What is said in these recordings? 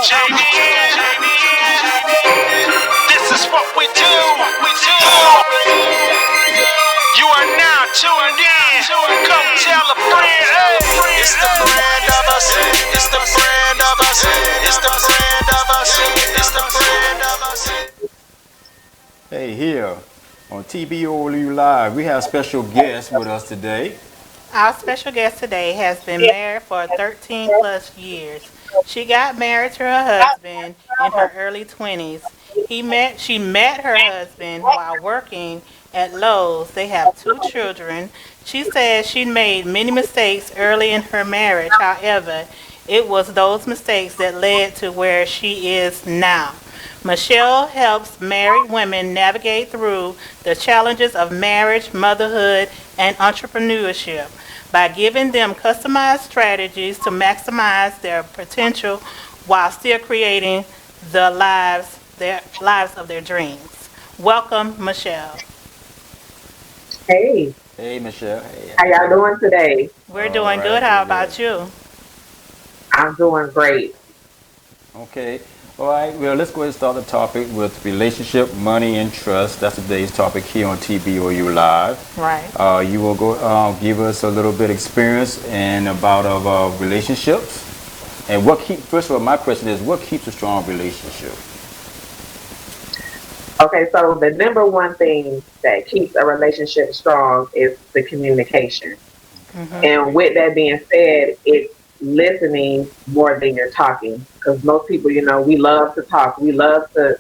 This is what we do. You are now tuned in. Come tell a friend. Hey. It's the brand of us. It's the brand of us. It's the brand of us. It's the brand of us. Hey, here on TBOU Live, we have special guests with us today. Our special guest today has been married for 13 plus years. She got married to her husband in her early 20s. She met her husband while working at Lowe's. They have two children. She says she made many mistakes early in her marriage. However, it was those mistakes that led to where she is now. Michelle helps married women navigate through the challenges of marriage, motherhood, and entrepreneurship by giving them customized strategies to maximize their potential while still creating their lives of their dreams. Welcome, Michelle. Hey, Hey, Michelle. Hey, how y'all doing today? We're all doing right, good. How doing good. about you? I'm doing great. Okay. All right. Well, let's go ahead and start the topic with relationship, money, and trust. That's today's topic here on TBOU Live. Right. You will go give us a little bit experience and about of relationships. And first of all, my question is, what keeps a strong relationship? Okay, so the number one thing that keeps a relationship strong is the communication. And with that being said, it's listening more than you're talking. Because most people, we love to talk, we love to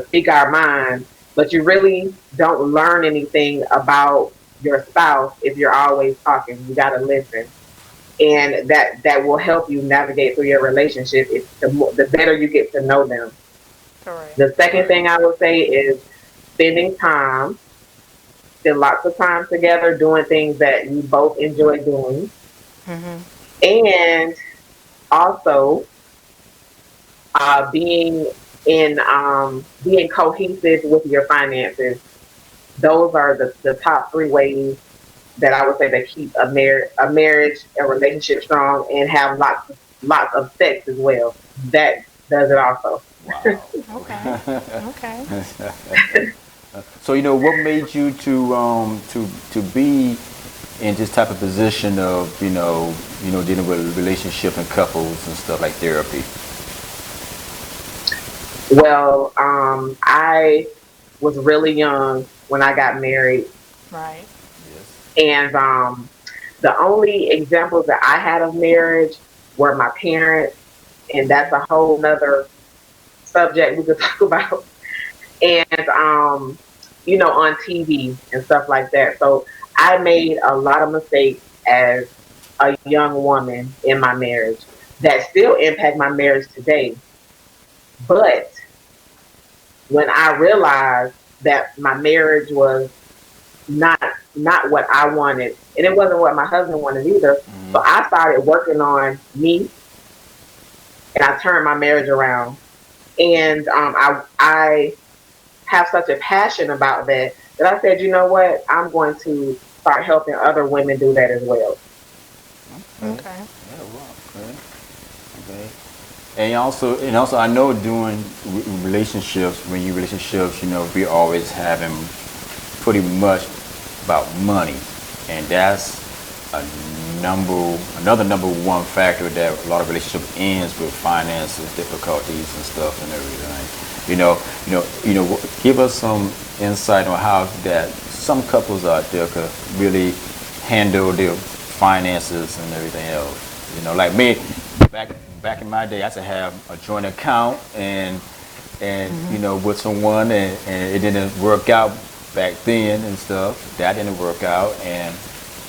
speak our mind, but you really don't learn anything about your spouse if you're always talking. You got to listen. And that will help you navigate through your relationship. It's the better you get to know them. Correct. The second thing I would say is spending time, spend lots of time together doing things that you both enjoy doing, Mhm. and also being being cohesive with your finances. Those are the top three ways that I would say that keep a marriage, a relationship strong, and have lots of sex as well. That does it also. Wow. Okay. Okay. So what made you to be in this type of position of dealing with relationship and couples and stuff like therapy? Well, I was really young when I got married, Right. Yes. and the only examples that I had of marriage were my parents, and that's a whole nother subject we could talk about. And on TV and stuff like that. So I made a lot of mistakes as a young woman in my marriage that still impact my marriage today. But when I realized that my marriage was not not what I wanted, and it wasn't what my husband wanted either. Hmm. So I started working on me, and I turned my marriage around. And I have such a passion about that I said, you know what, I'm going to start helping other women do that as well. Okay. Okay. Yeah. Wow. Okay. Okay. And also, I know during relationships, when you relationships, we always having pretty much about money, and that's a another number one factor that a lot of relationship ends with finances, difficulties, and stuff, and everything. Give us some insight on how that some couples out there could really handle their finances and everything else. Like me, back back in my day, I used to have a joint account and with someone, and it didn't work out back then and stuff. That didn't work out, and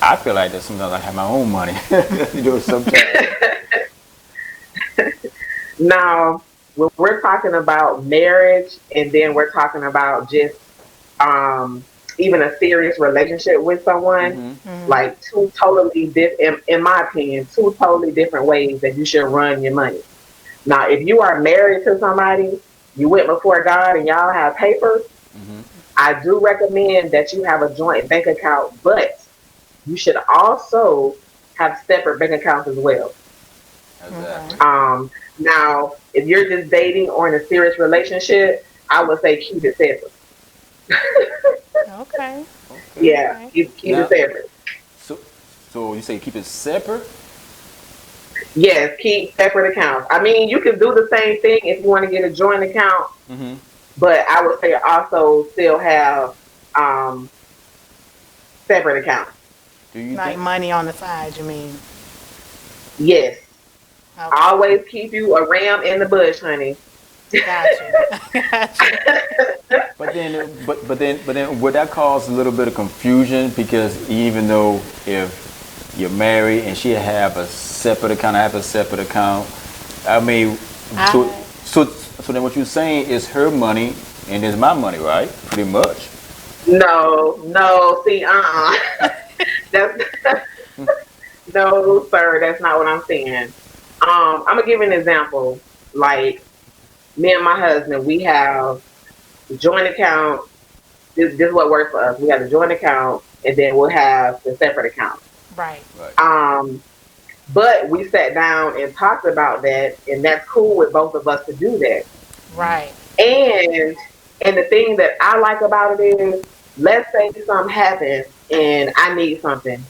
I feel like that sometimes I have my own money. Sometimes. Now, when we're talking about marriage, and then we're talking about just even a serious relationship with someone, Hmm. Mhm. like two totally different, in my opinion, two totally different ways that you should run your money. Now, if you are married to somebody, you went before God and y'all have papers, Hmm. I do recommend that you have a joint bank account, but you should also have separate bank accounts as well. Exactly. Now, if you're just dating or in a serious relationship, I would say keep it separate. Okay. Okay. Yeah, Okay. keep it Now, separate. so so you say keep it separate? Yes, keep separate accounts. I mean, you can do the same thing if you want to get a joint account, Mm-hmm. but I would say also still have um, separate accounts. Do you Like think? money on the side, you mean? Yes, Okay. always keep you a ram in the bush, honey. Got you. Got you. But then, would that cause a little bit of confusion? Because even though if you're married and she have a separate account, I have a separate account. I mean, so I so then what you're saying is her money and is my money, right? Pretty much. No, no, see, that's no, sir. That's not what I'm saying. I'm gonna give you an example. Like me and my husband, we have the joint account. This is what works for us. We have the joint account, and then we'll have the separate account. right. Right. Um, but we sat down and talked about that, and that's cool with both of us to do that. Right. And the thing that I like about it is, let's say something happens and I need something,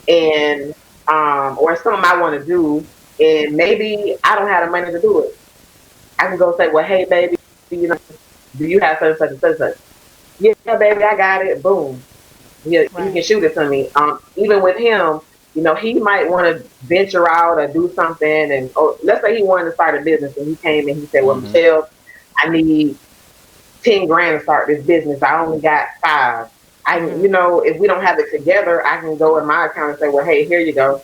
and or something I want to do, and maybe I don't have the money to do it. I can go say, well, hey, baby, you know, do you have such and such and such? Yeah, baby, I got it. Boom. Yeah, you Right. can shoot it to me. Even with him, he might want to venture out or do something. And let's say he wanted to start a business, and he came and he said, "Well, Mm-hmm. Michelle, I need 10 grand to start this business. I only got five. Mhm. If we don't have it together, I can go in my account and say, well, hey, here you go.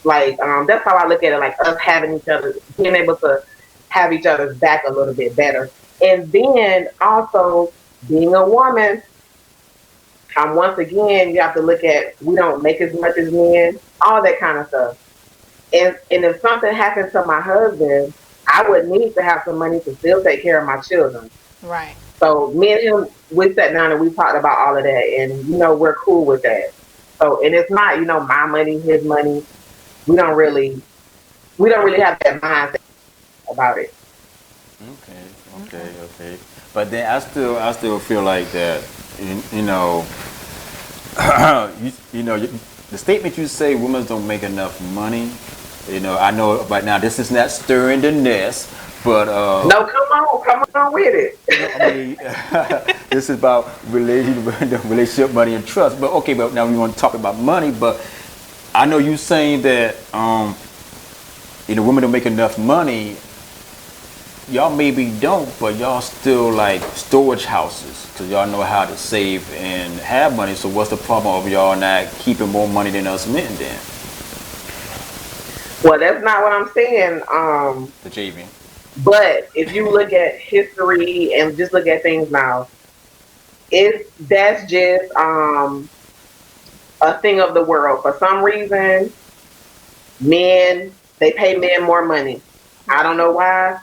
Like, that's how I look at it. Like us having each other, being able to have each other's back a little bit better. And then also being a woman, once again, you have to look at we don't make as much as men, all that kind of stuff. And if something happened to my husband, I would need to have some money to still take care of my children. Right. So me and him, we sat down and we talked about all of that, and we're cool with that. So, and it's not my money, his money. We don't really have that mindset about it. Okay. Okay. Okay. Okay. But then I still feel like that. You know, the statement you say women don't make enough money. I know right now this is not stirring the nest, but No, come on with it. I mean, this is about relationship, money, and trust. But okay, but now we want to talk about money. But I know you saying that women don't make enough money. Y'all maybe don't, but y'all still like storage houses because y'all know how to save and have money. So what's the problem of y'all not keeping more money than us men then? Well, that's not what I'm saying. The JV. But if you look at history and just look at things now, that's just a thing of the world. For some reason, men they pay men more money. I don't Right. know why.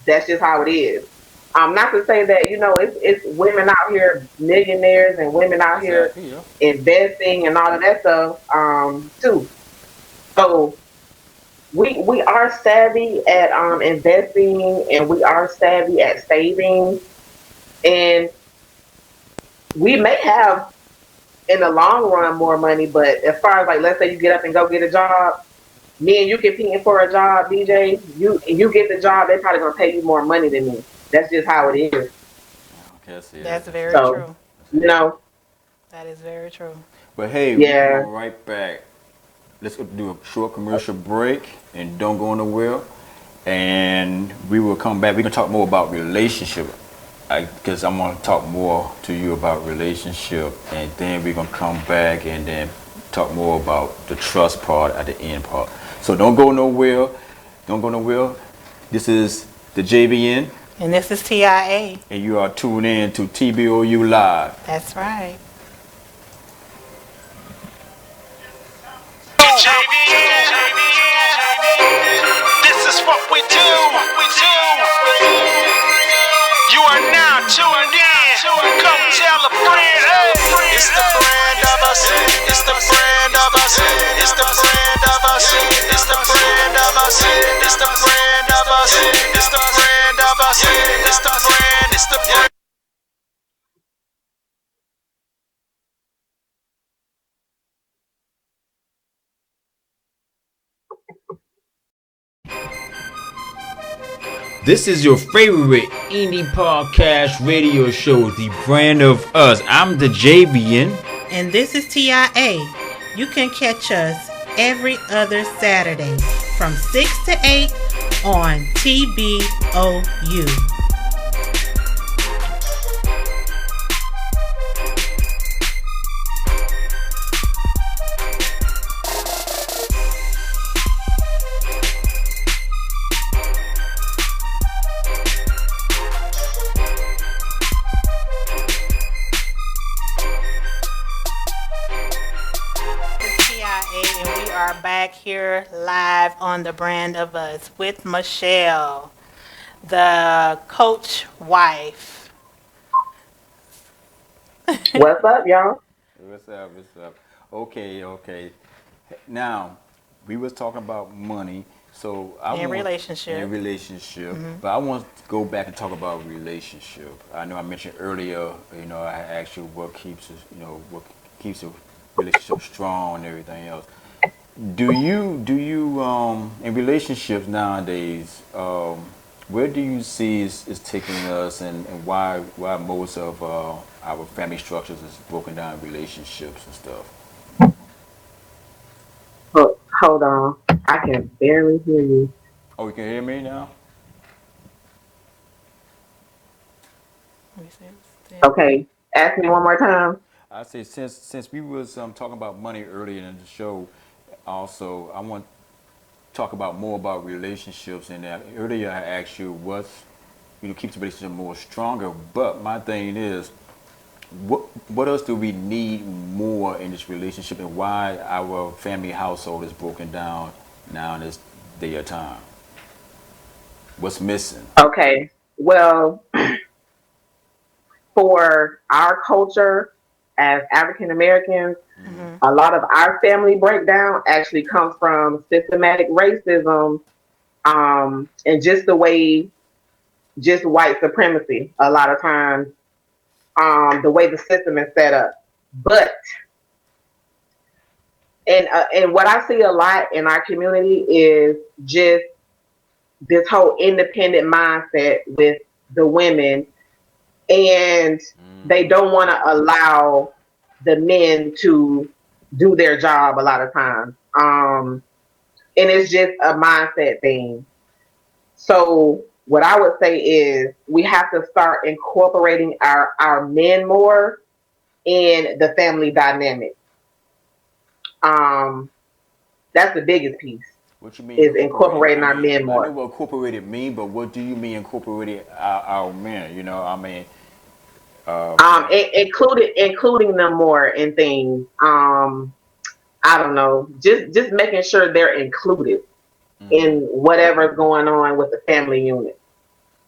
That's just how it is. Not to say that it's women out here millionaires and women out here Exactly. Yeah. investing and all of that stuff too. So we are savvy at investing, and we are savvy at saving, and we may have in the long run more money. But as far as like, let's say you get up and go get a job, me and you competing for a job, DJ, you get the job, they're probably gonna pay you more money than me. That's just how it is. Okay, that's it. That's That's very it. So true. That's you it. know, That is very true. But hey, we're yeah. going right back. Let's go do a short commercial break and don't go nowhere. And we will come back. We're gonna talk more about relationship. Because I'm gonna talk more to you about relationship, and then we're gonna come back and then talk more about the trust part at the end part. So don't go nowhere. Don't go nowhere. This is the JVN, And this is TIA. and you are tuned in to TBOU Live. That's right. JV, this is what we do. You are now tuned in. Come tell a friend. Hey. It's the brand of us. It's the brand of us. It's the brand of us. It's the brand of us. us. It's the brand of us. It's the brand of us. It's the brand. It's the brand. This is your favorite indie podcast radio show, The Brand of Us. I'm the JBN. And this is TIA. You can catch us every other Saturday from 6 to 8 on TBOU. And we are back here live on The Brand of Us with Michelle, the coach wife. What's up, y'all? What's up? What's up? Okay. Now, we was talking about money, so Relationship. But I want to go back and talk about relationship. I know I mentioned earlier, I asked you what keeps us, what keeps a relationship strong and everything else. Do you in relationships nowadays, where do you see is taking us, and why most of our family structures is broken down in relationships and stuff? Hold on. I can barely hear you. Oh, you can hear me now? Okay. Ask me one more time. I say since we was talking about money earlier in the show, also I want to talk about more about relationships. And that earlier I asked you what's keeps the relationship more stronger. But my thing is, what else do we need more in this relationship, and why our family household is broken down now in this day of time? What's missing? Okay. Well, for our culture as African Americans, a lot of our family breakdown actually comes from systematic racism, and just the way, just white supremacy. A lot of times, the way the system is set up. But and what I see a lot in our community is just this whole independent mindset with the women, and they don't want to allow the men to do their job a lot of times. And it's just a mindset thing. So what I would say is we have to start incorporating our men more in the family dynamic. Um, that's the biggest piece, What you mean is incorporating? incorporating our men I know more. what incorporated mean, but what do you mean incorporated our men? Including them more in things. I don't know, just making sure they're included in whatever's going on with the family unit.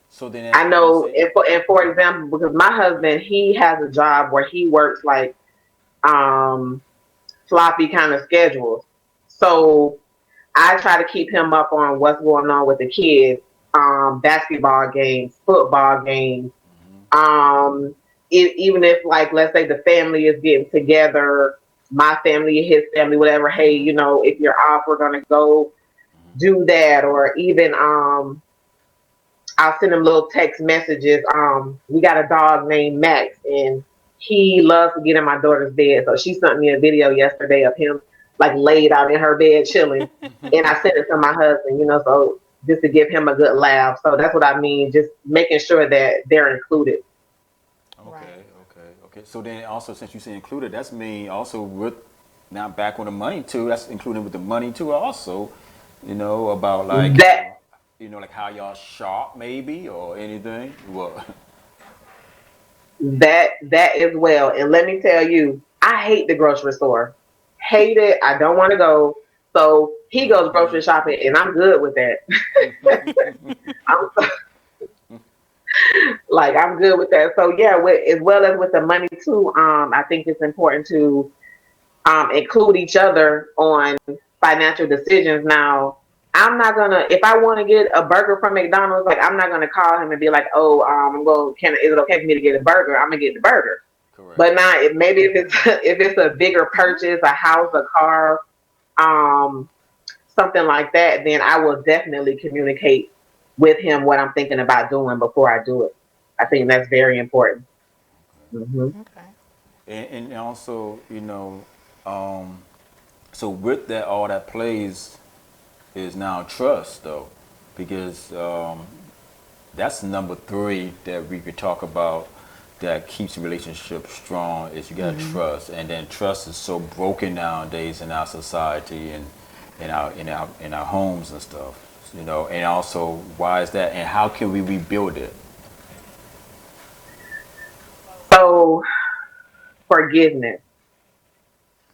So then, I know, and for example, because my husband, he has a job where he works like um, floppy kind of schedules. So I try to keep him up on what's going on with the kids, basketball games, football games. Um, Even if, like, let's say the family is getting together, my family, his family, whatever. Hey, if you're off, we're gonna go do that, or even I'll send him little text messages. We got a dog named Max, and he loves to get in my daughter's bed. So she sent me a video yesterday of him like laid out in her bed chilling, and I sent it to my husband. So just to give him a good laugh. So that's what I mean. Just making sure that they're included. Okay. So then also, since you say included, that's mean also with now back on the money too. That's included with the money too. Also, about like That like how y'all shop maybe or anything. What? that as well. And let me tell you, I hate the grocery store. Hate it. I don't want to go. So he goes grocery shopping, and I'm good with that. I'm like, I'm good with that. So yeah, as well as with the money too. I think it's important to include each other on financial decisions. Now, I'm not gonna, if I want to get a burger from McDonald's, like I'm not gonna call him and be like, oh, I'm going, is it okay for me to get a burger? I'm gonna get the burger. Correct. But now, maybe if it's if it's a bigger purchase, a house, a car, um, something like that, then I will definitely communicate with him what I'm thinking about doing before I do it. I think that's very important. Hmm. Okay. And also, um, so with that, all that plays is now trust, though, because that's number three that we could talk about that keeps a relationship strong is you got to Mm-hmm. trust, and then trust is so broken nowadays in our society and in our homes and stuff, and also why is that, and how can we rebuild it? So, forgiveness.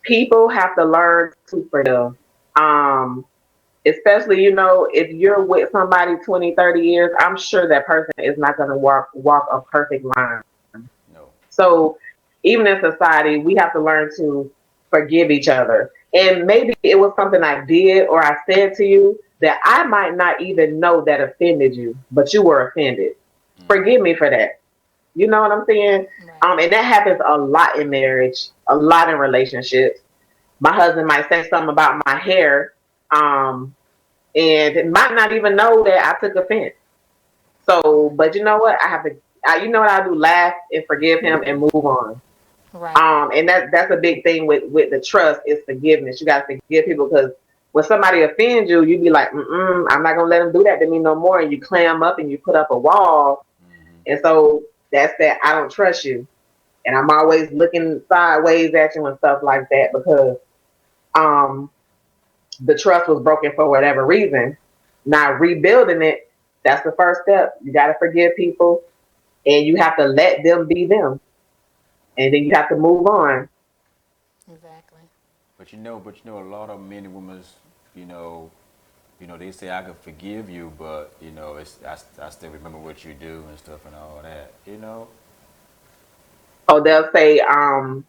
People have to learn to forgive. Um, Especially, if you're with somebody 20, 30 years, I'm sure that person is not going to walk a perfect line. No. So even in society, we have to learn to forgive each other. And maybe it was something I did or I said to you that I might not even know that offended you, but you were offended. Hmm. Forgive me for that. You know what I'm saying? Right. And that happens a lot in marriage, a lot in relationships. My husband might say something about my hair, um, and might not even know that I took offense. So, but you know what? you know what I do? Laugh and forgive him and move on. Right. And that's a big thing with the trust is forgiveness. You got to forgive people because when somebody offends you, you be like, I'm not gonna let them do that to me no more. And you clam up and you put up a wall. Hmm. And so that's that. I don't trust you, and I'm always looking sideways at you and stuff like that because um the trust was broken for whatever reason. Now rebuilding it, that's the first step. You got to forgive people, and you have to let them be them, and then you have to move on. Exactly. But a lot of men and women, you know, they say I could forgive you, but I still remember what you do and stuff and all that. Or they'll say, I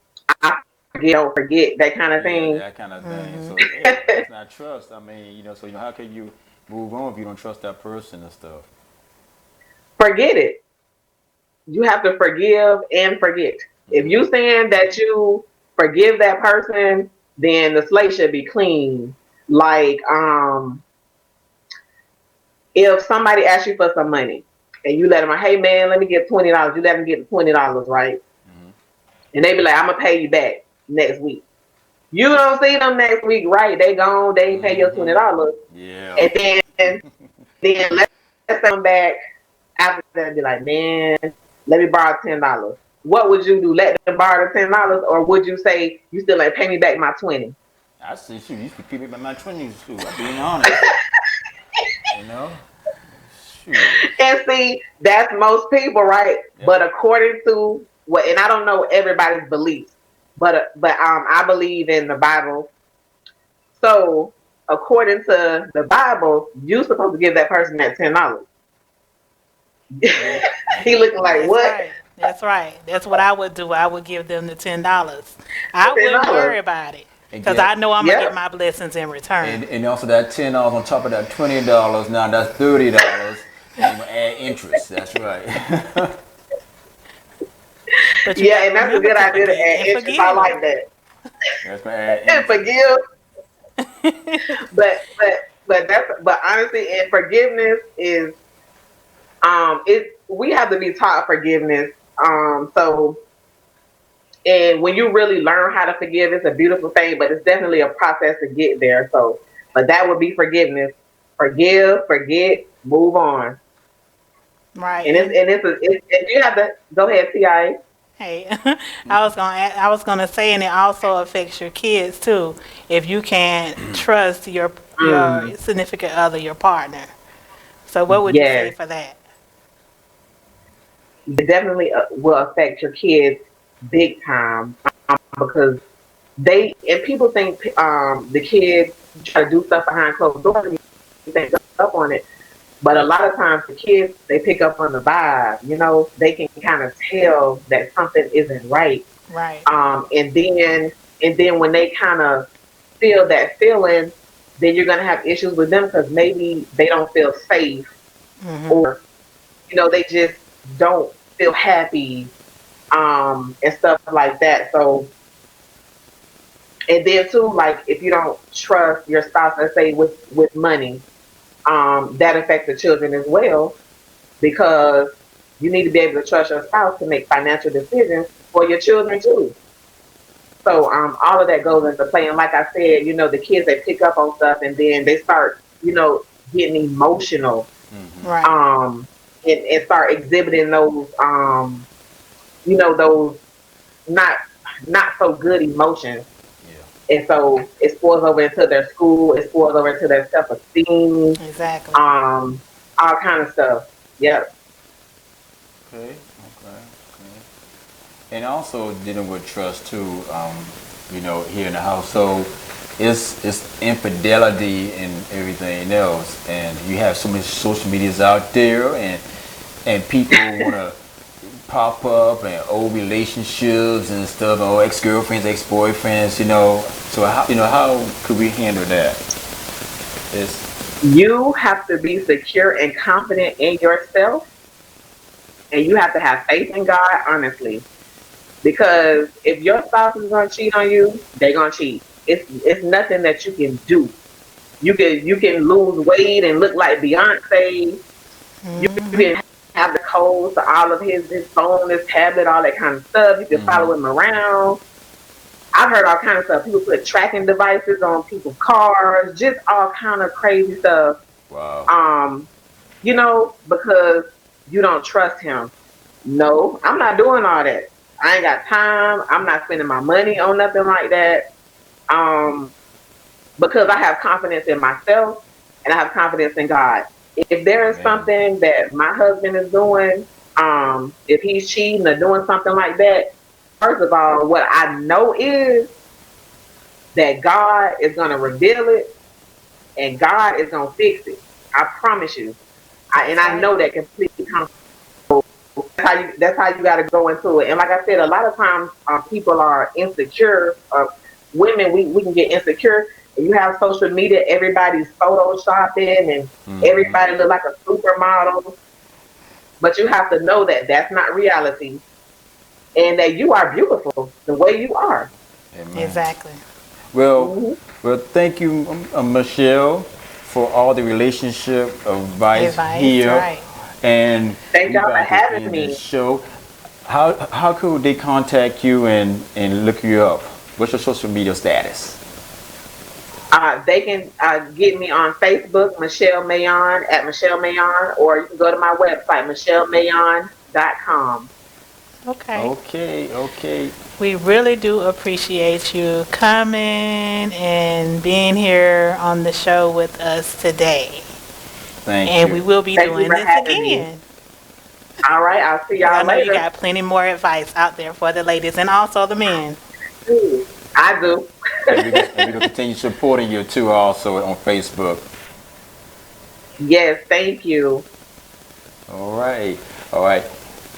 forget, don't forget, that kind of Yeah, thing. that kind of thing. Mm-hmm. So yeah, that's not trust. I mean, so how can you move on if you don't trust that person and stuff? Forget it. You have to forgive and forget. If Hmm. you saying that you forgive that person, then the slate should be clean. Like, if somebody asks you for some money and you let them, hey man, let me get $20. You let them get the $20, right? Hmm. And they be like, I'm gonna pay you back next week. You don't see them next week, right? They gone, they ain't pay your Hmm. $20. Yeah. And then let's come back after that and be like, man, let me borrow $10. What would you do? Let them borrow the $10, or would you say you still like pay me back my 20? I see. Shoot, you used to keep it by my 20s. Shoot, I'm being honest. You know. Shoot. And see, that's most people, right? Yep. But according to what, and I don't know everybody's beliefs, but I believe in the Bible. So according to the Bible, you supposed to give that person that $10. Yeah. He looking like That's what? right. That's right. That's what I would do. I would give them the $10. I ten wouldn't dollars. worry about it And because I get know I'm gonna get Yep. my blessings in return. and also that $10 on top of that $20. Now that's $30, and you add interest. That's right. But you got Yeah, to and that's a remember good to idea to forget add and interest. I forgive. like that. That's gonna add And interest. forgive, but honestly, and forgiveness is it we have to be taught forgiveness. So and when you really learn how to forgive, it's a beautiful thing, but it's definitely a process to get there. So, but that would be forgiveness. Forgive, forget, move on. Right. And And if you have to go ahead, Ti. hey, I was gonna say, and it also affects your kids too. If you can't trust your Mm, significant other, your partner. So what would you say yes, for that? it definitely will affect your kids big time because they and people think the kids try to do stuff behind closed doors and you think up on it. But a lot of times the kids they pick up on the vibe, they can kind of tell that something isn't right. Right. And then when they kind of feel that feeling, then you're going to have issues with them because maybe they don't feel safe, Mhm. or they just don't feel happy, and stuff like that. So, and then too, like if you don't trust your spouse, let's say with money, that affects the children as well, because you need to be able to trust your spouse to make financial decisions for your children too. So, all of that goes into play. And like I said, the kids, they pick up on stuff and then they start, getting emotional, Right. and start exhibiting those not not so good emotions. Yeah. And so it spoils over into their school, it spoils over into their self esteem, Exactly. all kind of stuff. Yep. Okay. Okay. Okay. And also dealing with trust too. Here in the household, it's infidelity and everything else, and you have so many social medias out there, and people want to pop up and old relationships and stuff, or ex-girlfriends, ex-boyfriends. So how could we handle that? It's You have to be secure and confident in yourself, and you have to have faith in God, honestly. Because if your spouse is gonna cheat on you, they're gonna cheat. It's nothing that you can do. You can lose weight and look like Beyonce. You Mhm. can have the codes to all of his phone, his tablet, all that kind of stuff. You can follow him around. I've heard all kind of stuff. People put tracking devices on people's cars, just all kind of crazy stuff. wow. Um, because you don't trust him. No, I'm not doing all that. I ain't got time. I'm not spending my money on nothing like that. Um, because I have confidence in myself and I have confidence in God. If there is Amen. something that my husband is doing, if he's cheating or doing something like that, first of all, what I know is that God is going to reveal it and God is going to fix it. I promise you. And That's I right. know that completely. That's how you got to go into it. And like I said, a lot of times, people are insecure. Women, we can get insecure. You have social media, everybody's photoshopping, and everybody look like a supermodel. But you have to know that that's not reality, and that you are beautiful the way you are. Amen. Exactly. Well, Hmm. well, thank you, Michelle, for all the relationship advice Advice. here, Right. and Thank we y'all for about to having end this me. show. How could they contact you and look you up? What's your social media status? They can get me on Facebook, Michelle Mayon at Michelle Mayon, or you can go to my website, michellemayon.com. Okay. Okay, okay. We really do appreciate you coming and being here on the show with us today. Thank And you. we will be Thank you doing for this having me. again. All right, I'll see Because I y'all know you later. got plenty more advice out there for the ladies and also the men. Ooh, I do. And we gonna continue supporting you too, also on Facebook. Yes, thank you. All right, all right.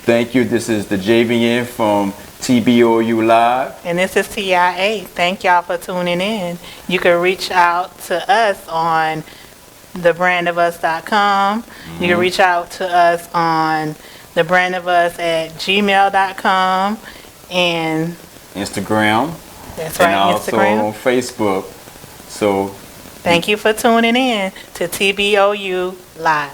Thank you. This is the JVN from TBOU Live. And this is TIA. Thank y'all for tuning in. You can reach out to us on thebrandofus.com. You can reach out to us on thebrandofus at gmail.com. And Instagram, that's and right, also Instagram. on Facebook. So Thank you for tuning in to TBOU Live.